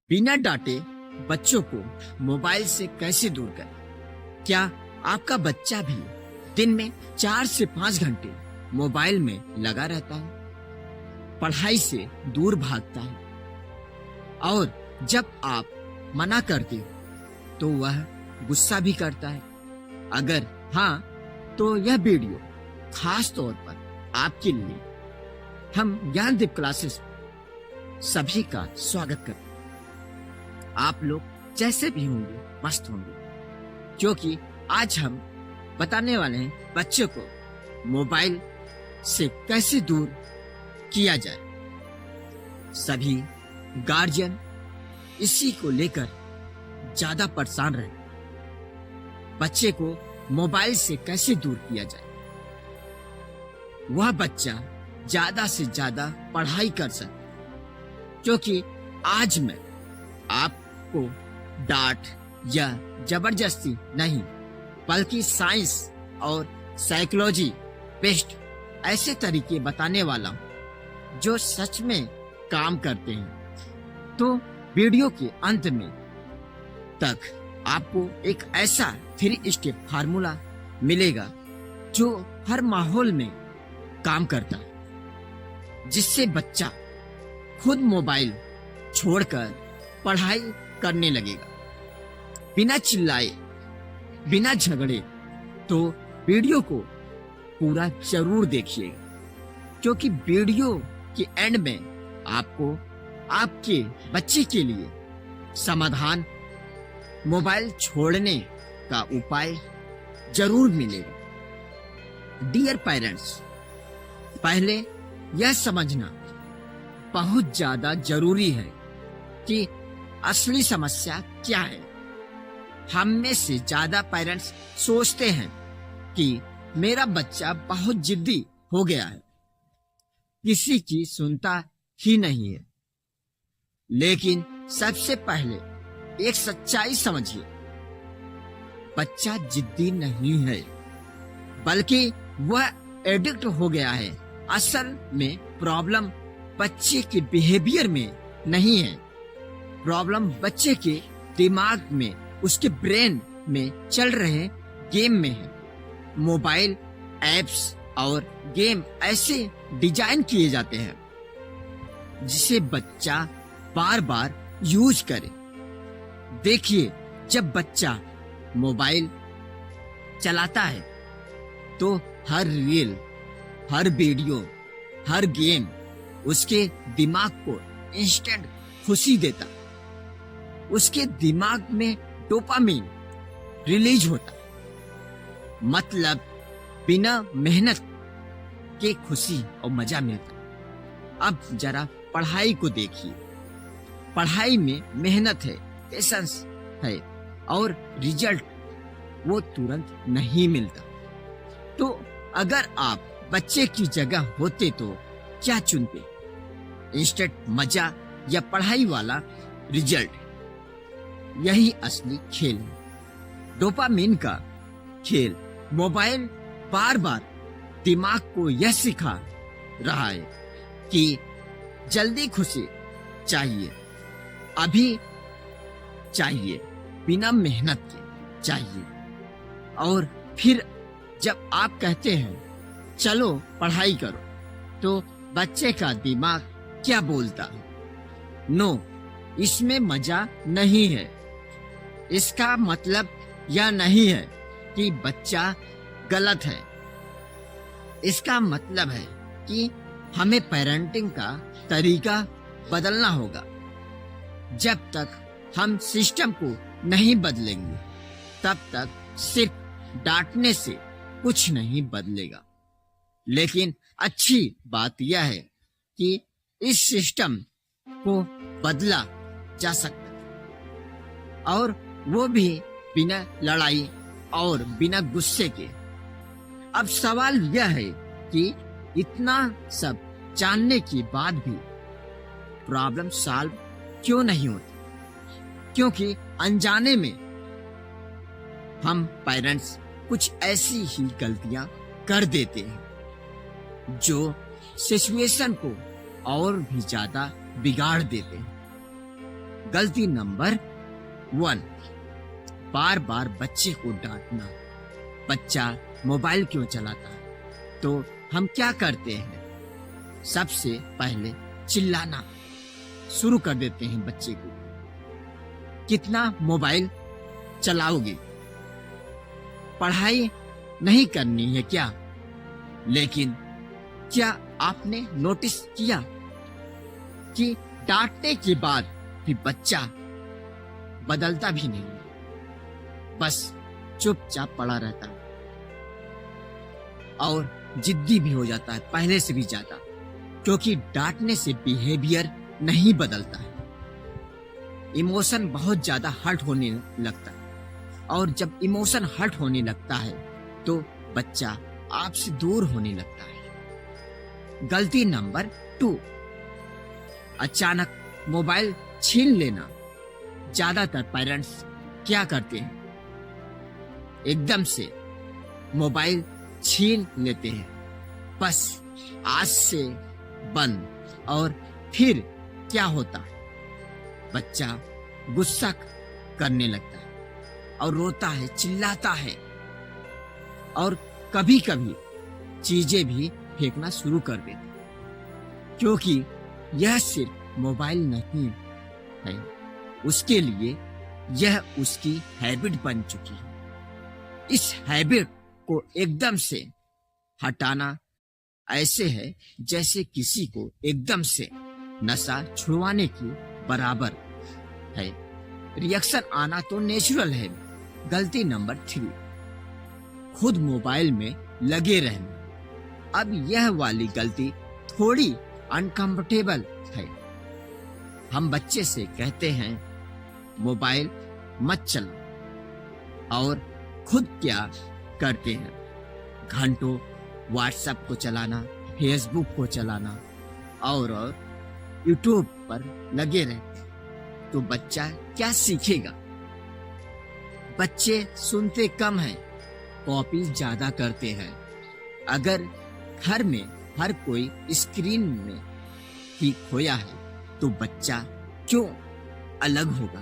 बिना डांटे बच्चों को मोबाइल से कैसे दूर करें? क्या आपका बच्चा भी दिन में 4 से 5 घंटे मोबाइल में लगा रहता है, पढ़ाई से दूर भागता है और जब आप मना करते हो तो वह गुस्सा भी करता है? अगर हाँ, तो यह वीडियो खास तौर पर आपके लिए। हम ज्ञानदीप क्लासेस सभी का स्वागत करते हैं। आप लोग जैसे भी होंगे मस्त होंगे, क्योंकि आज हम बताने वाले हैं बच्चों को मोबाइल से कैसे दूर किया जाए। सभी गार्जियन इसी को लेकर ज्यादा परेशान रहे। बच्चे को मोबाइल से कैसे दूर किया जाए, वह बच्चा ज्यादा से ज्यादा पढ़ाई कर सके, क्योंकि आज मैं आपको डांट या जबरदस्ती नहीं, बल्कि साइंस और साइकोलॉजी बेस्ड ऐसे तरीके बताने वाला हूं जो सच में काम करते हैं। तो वीडियो के अंत में तक आपको एक ऐसा 3 स्टेप फार्मूला मिलेगा जो हर माहौल में काम करता है, जिससे बच्चा खुद मोबाइल छोड़कर पढ़ाई करने लगेगा, बिना चिल्लाए, बिना झगड़े। तो वीडियो को पूरा जरूर देखिएगा, क्योंकि वीडियो के एंड में आपको आपके बच्चे के लिए समाधान, मोबाइल छोड़ने का उपाय जरूर मिलेगा। डियर पेरेंट्स, पहले यह समझना बहुत ज्यादा जरूरी है कि असली समस्या क्या है। हम में से ज्यादा पेरेंट्स सोचते हैं कि मेरा बच्चा बहुत जिद्दी हो गया है, किसी की सुनता ही नहीं है। लेकिन सबसे पहले एक सच्चाई समझिए, बच्चा जिद्दी नहीं है, बल्कि वह एडिक्ट हो गया है। असल में प्रॉब्लम बच्चे के बिहेवियर में नहीं है, प्रॉब्लम बच्चे के दिमाग में, उसके ब्रेन में चल रहे गेम में है। मोबाइल एप्स और गेम ऐसे डिजाइन किए जाते हैं जिसे बच्चा बार बार यूज करे। देखिए, जब बच्चा मोबाइल चलाता है तो हर रील, हर वीडियो, हर गेम उसके दिमाग को इंस्टेंट खुशी देता। उसके दिमाग में डोपामिन रिलीज होता, मतलब बिना मेहनत के खुशी और मजा मिलता। अब जरा पढ़ाई को देखिए, पढ़ाई में मेहनत है, पेशेंस है और रिजल्ट वो तुरंत नहीं मिलता। तो अगर आप बच्चे की जगह होते तो क्या चुनते? इंस्टेंट मजा या पढ़ाई वाला रिजल्ट? यही असली खेल है, डोपामिन का खेल। मोबाइल बार बार दिमाग को यह सिखा रहा है कि जल्दी खुशी चाहिए, अभी चाहिए, बिना मेहनत के चाहिए। और फिर जब आप कहते हैं चलो पढ़ाई करो, तो बच्चे का दिमाग क्या बोलता है? नो, इसमें मजा नहीं है। इसका मतलब यह नहीं है कि बच्चा गलत है, इसका मतलब है कि हमें पेरेंटिंग का तरीका बदलना होगा। जब तक हम सिस्टम को नहीं बदलेंगे, तब तक सिर्फ डांटने से कुछ नहीं बदलेगा। लेकिन अच्छी बात यह है कि इस सिस्टम को बदला जा सकता है, और वो भी बिना लड़ाई और बिना गुस्से के। अब सवाल यह है कि इतना सब जानने के बाद भी प्रॉब्लम सॉल्व क्यों नहीं होती? क्योंकि अनजाने में हम पेरेंट्स कुछ ऐसी ही गलतियां कर देते हैं जो सिचुएशन को और भी ज्यादा बिगाड़ देते हैं। गलती नंबर 1, बार बार बच्चे को डांटना। बच्चा मोबाइल क्यों चलाता है तो हम क्या करते हैं, सबसे पहले चिल्लाना शुरू कर देते हैं बच्चे को। कितना मोबाइल चलाओगे, पढ़ाई नहीं करनी है क्या? लेकिन क्या आपने नोटिस किया कि डांटने के बाद भी बच्चा बदलता भी नहीं, बस चुपचाप पड़ा रहता है और जिद्दी भी हो जाता है पहले से भी ज्यादा, क्योंकि डांटने से बिहेवियर नहीं बदलता है। इमोशन बहुत ज्यादा हर्ट होने लगता है और जब इमोशन हर्ट होने लगता है तो बच्चा आपसे दूर होने लगता है। गलती नंबर 2, अचानक मोबाइल छीन लेना। ज्यादातर पेरेंट्स क्या करते हैं, एकदम से मोबाइल छीन लेते हैं, बस आज से बंद। और फिर क्या होता है, बच्चा गुस्सा करने लगता है और रोता है, चिल्लाता है और कभी कभी चीजें भी फेंकना शुरू कर देता है, क्योंकि यह सिर्फ मोबाइल नहीं है, उसके लिए यह उसकी हैबिट बन चुकी है। इस हैबिट को एकदम से हटाना ऐसे है जैसे किसी को एकदम से नशा छुड़वाने की बराबर है। रिएक्शन आना तो नेचुरल है। गलती नंबर 3, खुद मोबाइल में लगे रहना। अब यह वाली गलती थोड़ी अनकंफर्टेबल है। हम बच्चे से कहते हैं मोबाइल मत चला, और खुद क्या करते हैं, घंटों व्हाट्सएप को चलाना, फेसबुक को चलाना और यूट्यूब पर लगे रहते हैं। तो बच्चा क्या सीखेगा? बच्चे सुनते कम हैं, कॉपी ज्यादा करते हैं। अगर घर में हर कोई स्क्रीन में ही खोया है तो बच्चा क्यों अलग होगा?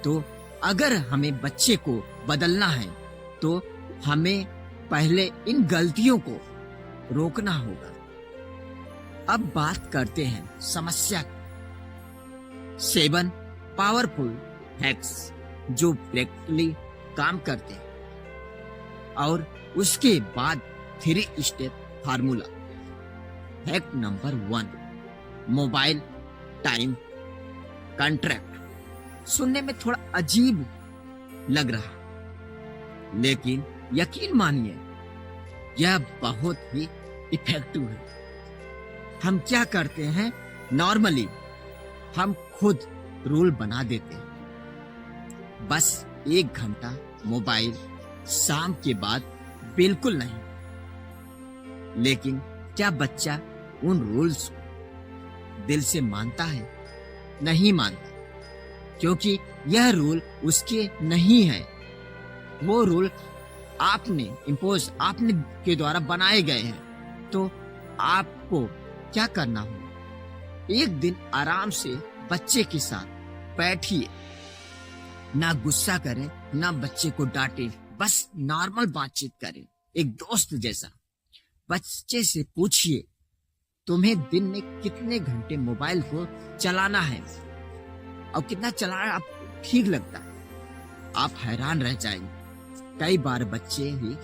तो अगर हमें बच्चे को बदलना है तो हमें पहले इन गलतियों को रोकना होगा। अब बात करते हैं समस्या की। 7 पावरफुल हैक्स जो प्रैक्टिकली काम करते हैं, और उसके बाद 3 step formula. Hack number 1, mobile time contract. सुनने में थोड़ा अजीब लग रहा, लेकिन यकीन मानिए यह बहुत ही इफेक्टिव है। हम क्या करते हैं, नॉर्मली हम खुद रूल बना देते हैं, बस 1 घंटा मोबाइल शाम के बाद बिल्कुल नहीं। लेकिन क्या बच्चा उन रूल्स को दिल से मानता है? नहीं मानता, क्योंकि यह रूल उसके नहीं है। वो रूल आपने के द्वारा बनाए गए हैं। तो आपको क्या करना होगा, एक दिन आराम से बच्चे के साथ बैठिए, ना गुस्सा करें, ना बच्चे को डांटे, बस नॉर्मल बातचीत करें, एक दोस्त जैसा। बच्चे से पूछिए तुम्हें दिन में कितने घंटे मोबाइल को चलाना है और कितना चलाना आपको ठीक लगता है। आप हैरान रह जाएंगे। कई बार बच्चे ही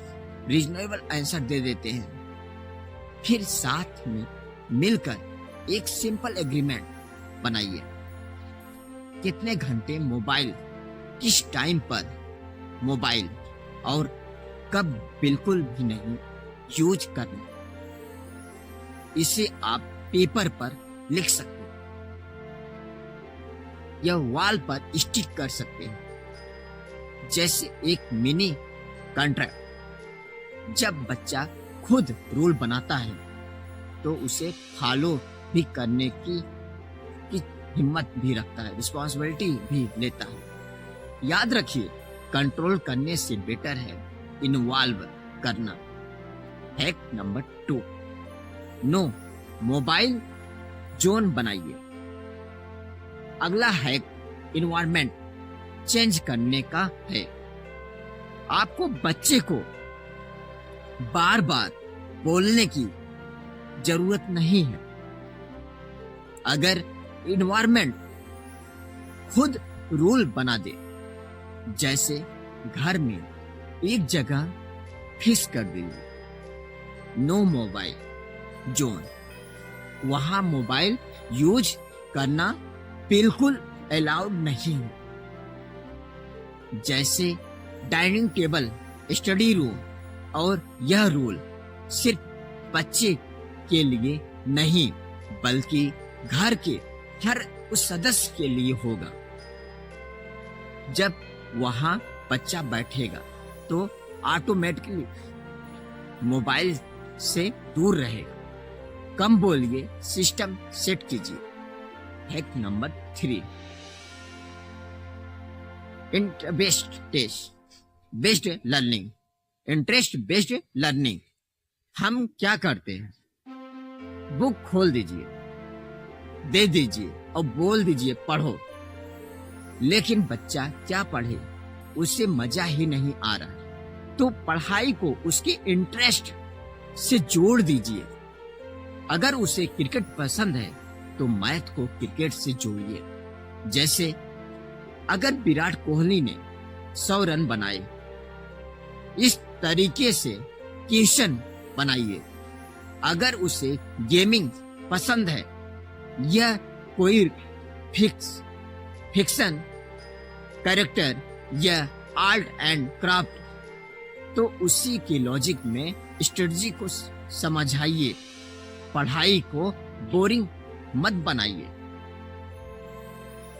रीजनेबल आंसर दे देते हैं। फिर साथ में मिलकर एक सिंपल एग्रीमेंट बनाइए, कितने घंटे मोबाइल, किस टाइम पर मोबाइल और कब बिल्कुल भी नहीं यूज करना। इसे आप पेपर पर लिख सकते हैं या वॉल पर स्टिक कर सकते हैं, जैसे एक मिनी कॉन्ट्रैक्ट। जब बच्चा खुद रूल बनाता है तो उसे फॉलो भी करने की हिम्मत भी रखता है, रिस्पॉन्सिबिलिटी भी लेता है। याद रखिए, कंट्रोल करने से बेटर है इन्वॉल्व करना। Hack number 2, no mobile zone बनाइए। अगला हैक इन्वायरमेंट चेंज करने का है। आपको बच्चे को बार बार बोलने की जरूरत नहीं है। अगर इन्वायरमेंट खुद रूल बना दे, जैसे घर में एक जगह फिक्स कर दे, नो मोबाइल जोन, वहां मोबाइल यूज करना बिल्कुल अलाउड नहीं है। जैसे डाइनिंग टेबल, स्टडी रूम, और यह रूल सिर्फ बच्चे के लिए नहीं बल्कि घर के हर उस सदस्य के लिए होगा। जब वहां बच्चा बैठेगा तो ऑटोमेटिकली मोबाइल से दूर रहेगा। कम बोलिए, सिस्टम सेट कीजिए। Hack number 3, interest based learning. Interest based learning. हम क्या करते हैं, बुक खोल दीजिए, दे दीजिए और बोल दीजिए पढ़ो, लेकिन बच्चा क्या पढ़े, उसे मजा ही नहीं आ रहा। तो पढ़ाई को उसके इंटरेस्ट से जोड़ दीजिए। अगर उसे क्रिकेट पसंद है तो मैथ को क्रिकेट से जोड़िए। जैसे अगर विराट कोहली ने 100 रन बनाए, इस तरीके से क्वेश्चन बनाइए। अगर उसे गेमिंग पसंद है या कोई फिक्शन कैरेक्टर या आर्ट एंड क्राफ्ट, तो उसी के लॉजिक में स्ट्रेटजी को समझाइए। पढ़ाई को बोरिंग मत बनाइए,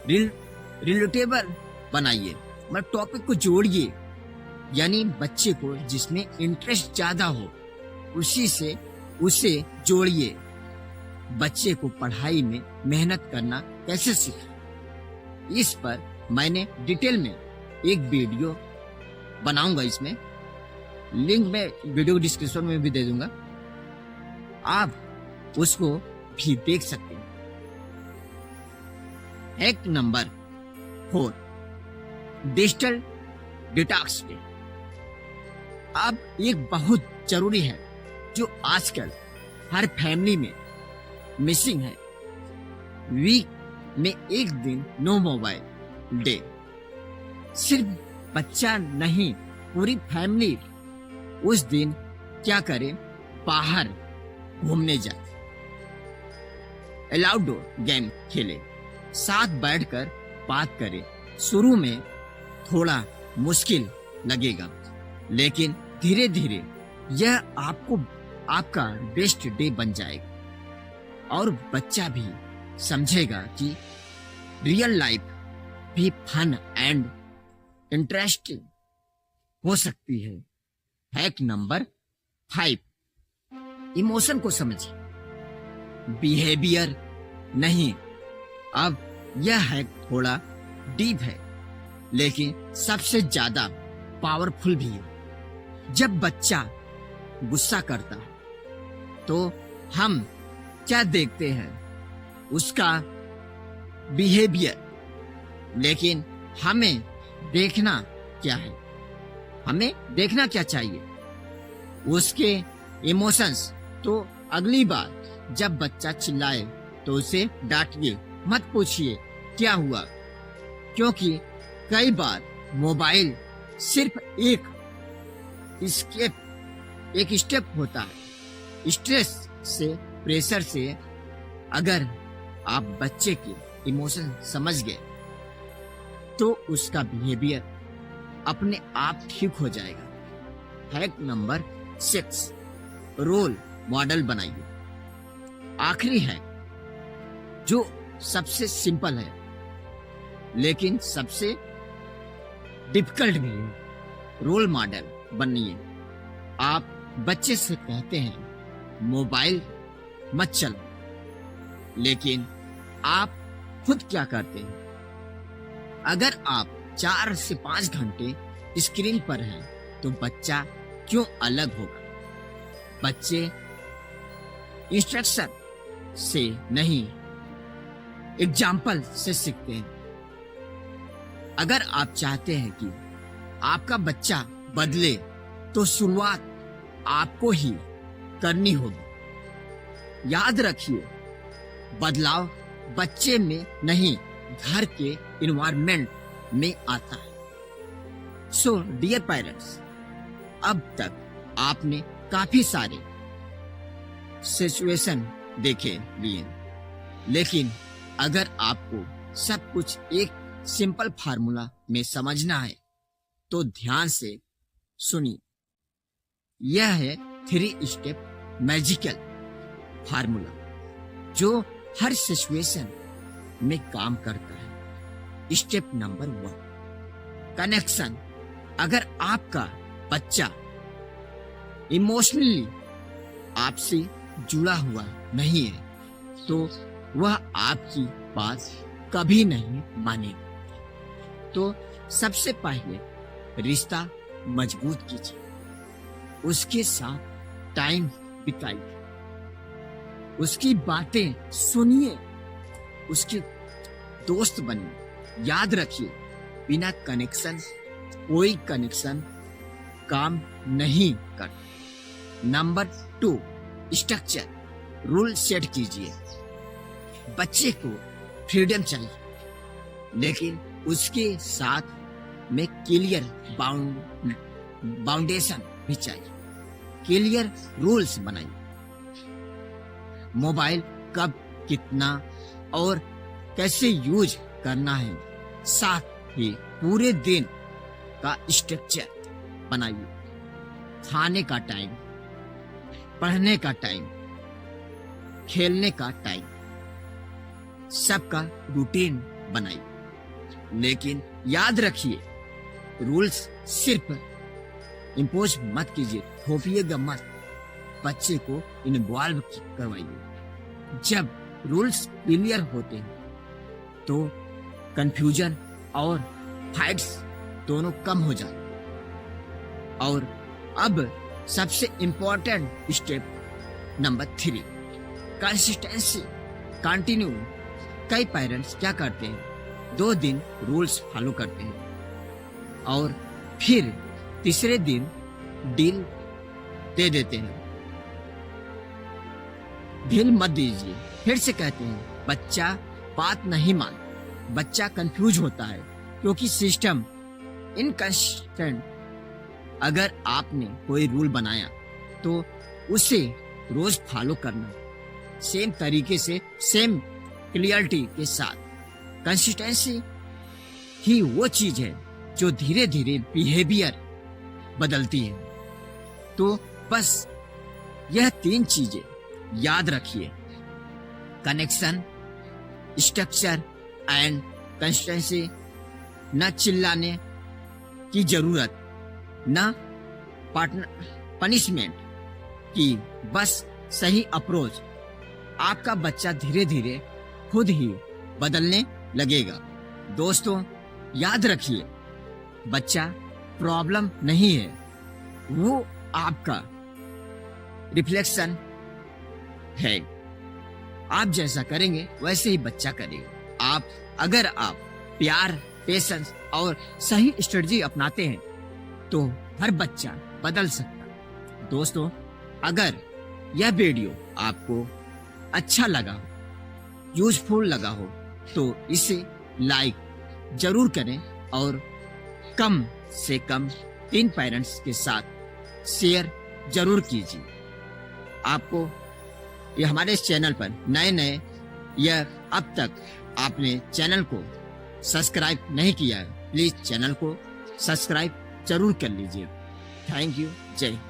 रिलेटेबल बनाइए। मतलब टॉपिक को जोड़िए, यानी बच्चे को जिसमें इंटरेस्ट ज्यादा हो उसी से उसे जोड़िए। बच्चे को पढ़ाई में मेहनत करना कैसे सीखें, इस पर मैंने डिटेल में एक वीडियो बनाऊंगा। इसमें लिंक मैं वीडियो डिस्क्रिप्शन में भी दे दूंगा, आप उसको भी देख सकते हैं। Hack number 4, digital detox day. अब एक बहुत जरूरी है जो आजकल हर फैमिली में मिसिंग है। वीक में एक दिन नो मोबाइल डे। सिर्फ बच्चा नहीं, पूरी फैमिली उस दिन क्या करे, बाहर घूमने जाए, आउटडोर गेम खेले, साथ बैठकर बात करें। शुरू में थोड़ा मुश्किल लगेगा, लेकिन धीरे धीरे यह आपका बेस्ट डे बन जाएगा और बच्चा भी समझेगा कि रियल लाइफ भी फन एंड इंटरेस्टिंग हो सकती है। हैक नंबर 5, इमोशन को समझिए, बिहेवियर नहीं। अब यह हैक थोड़ा डीप है, लेकिन सबसे ज्यादा पावरफुल भी है। जब बच्चा गुस्सा करता है तो हम क्या देखते हैं, उसका बिहेवियर। लेकिन हमें देखना क्या है, हमें देखना क्या चाहिए, उसके इमोशंस। तो अगली बार जब बच्चा चिल्लाए तो उसे डांटिए, मत पूछिए क्या हुआ, क्योंकि कई बार मोबाइल सिर्फ एक स्टेप होता है। स्ट्रेस से, प्रेशर से अगर आप बच्चे के इमोशन समझ गए तो उसका बिहेवियर अपने आप ठीक हो जाएगा। हैक नंबर 6, रोल मॉडल बनाइए। आखिरी है जो सबसे सिंपल है लेकिन सबसे डिफिकल्ट भी है, रोल मॉडल बनिए। आप बच्चे से कहते हैं मोबाइल मत चलो, लेकिन आप खुद क्या करते हैं? अगर आप 4 से 5 घंटे स्क्रीन पर हैं तो बच्चा क्यों अलग होगा? बच्चे इंस्ट्रक्शन से नहीं, एग्जाम्पल से सीखते हैं। अगर आप चाहते हैं कि आपका बच्चा बदले तो शुरुआत आपको ही करनी होगी। याद रखिए, बदलाव बच्चे में नहीं, घर के इन्वायरमेंट में आता है। सो डियर पेरेंट्स, अब तक आपने काफी सारे सिचुएशन देखे लिए, लेकिन अगर आपको सब कुछ एक सिंपल फार्मूला में समझना है तो ध्यान से सुनिए। यह है 3 स्टेप मैजिकल फार्मूला जो हर सिचुएशन में काम करता है। Step number 1, connection. अगर आपका बच्चा इमोशनली आपसे जुड़ा हुआ नहीं है तो वह आपकी बात कभी नहीं मानेगा। तो सबसे पहले रिश्ता मजबूत कीजिए, उसके साथ टाइम बिताइए, उसकी बातें सुनिए, उसके दोस्त बनिए। याद रखिए, बिना कनेक्शन कोई कनेक्शन काम नहीं करता। Number 2, structure. रूल सेट कीजिए। बच्चे को फ्रीडम चाहिए, लेकिन उसके साथ में क्लियर बाउंडेशन भी चाहिए। क्लियर रूल्स बनाइए। मोबाइल कब, कितना और कैसे यूज करना है, साथ ही पूरे दिन का स्ट्रक्चर बनाइए। खाने का टाइम, पढ़ने का टाइम, खेलने का टाइम, सबका रूटीन बनाइए। लेकिन याद रखिए, रूल्स सिर्फ इम्पोज मत कीजिए, थोपिएगा मत। बच्चे को इन्वॉल्व करवाइए। जब रूल्स क्लियर होते हैं तो कंफ्यूजन और फाइट्स दोनों कम हो जाते हैं। और अब सबसे important step number 3, consistency, continue. कई पेरेंट्स क्या करते हैं, 2 दिन रूल्स फॉलो करते हैं और फिर तीसरे दिन डील दे देते हैं। ढील मत दीजिए। फिर से कहते हैं, बच्चा बात नहीं मानता, बच्चा कंफ्यूज होता है क्योंकि सिस्टम इनकंसिस्टेंट। अगर आपने कोई रूल बनाया तो उसे रोज फॉलो करना, सेम तरीके से, सेम क्लियरिटी के साथ। कंसिस्टेंसी ही वो चीज है जो धीरे धीरे बिहेवियर बदलती है। तो बस यह 3 चीजें याद रखिए, कनेक्शन, स्ट्रक्चर एंड कंसिस्टेंसी। न चिल्लाने की जरूरत, न पनिशमेंट की, बस सही अप्रोच। आपका बच्चा धीरे धीरे खुद ही बदलने लगेगा। दोस्तों, याद रखिए, बच्चा प्रॉब्लम नहीं है, वो आपका रिफ्लेक्शन है। आप जैसा करेंगे वैसे ही बच्चा करेगा। अगर आप प्यार, पेशेंस और सही स्ट्रेटजी अपनाते हैं तो हर बच्चा बदल सकता है। दोस्तों, अगर यह वीडियो आपको अच्छा लगा हो, यूजफुल लगा हो, तो इसे लाइक जरूर करें और कम से कम 3 पेरेंट्स के साथ शेयर जरूर कीजिए। आपको ये हमारे इस चैनल पर नए या अब तक आपने चैनल को सब्सक्राइब नहीं किया है, प्लीज चैनल को सब्सक्राइब जरूर कर लीजिए। Thank you. जय हिंद।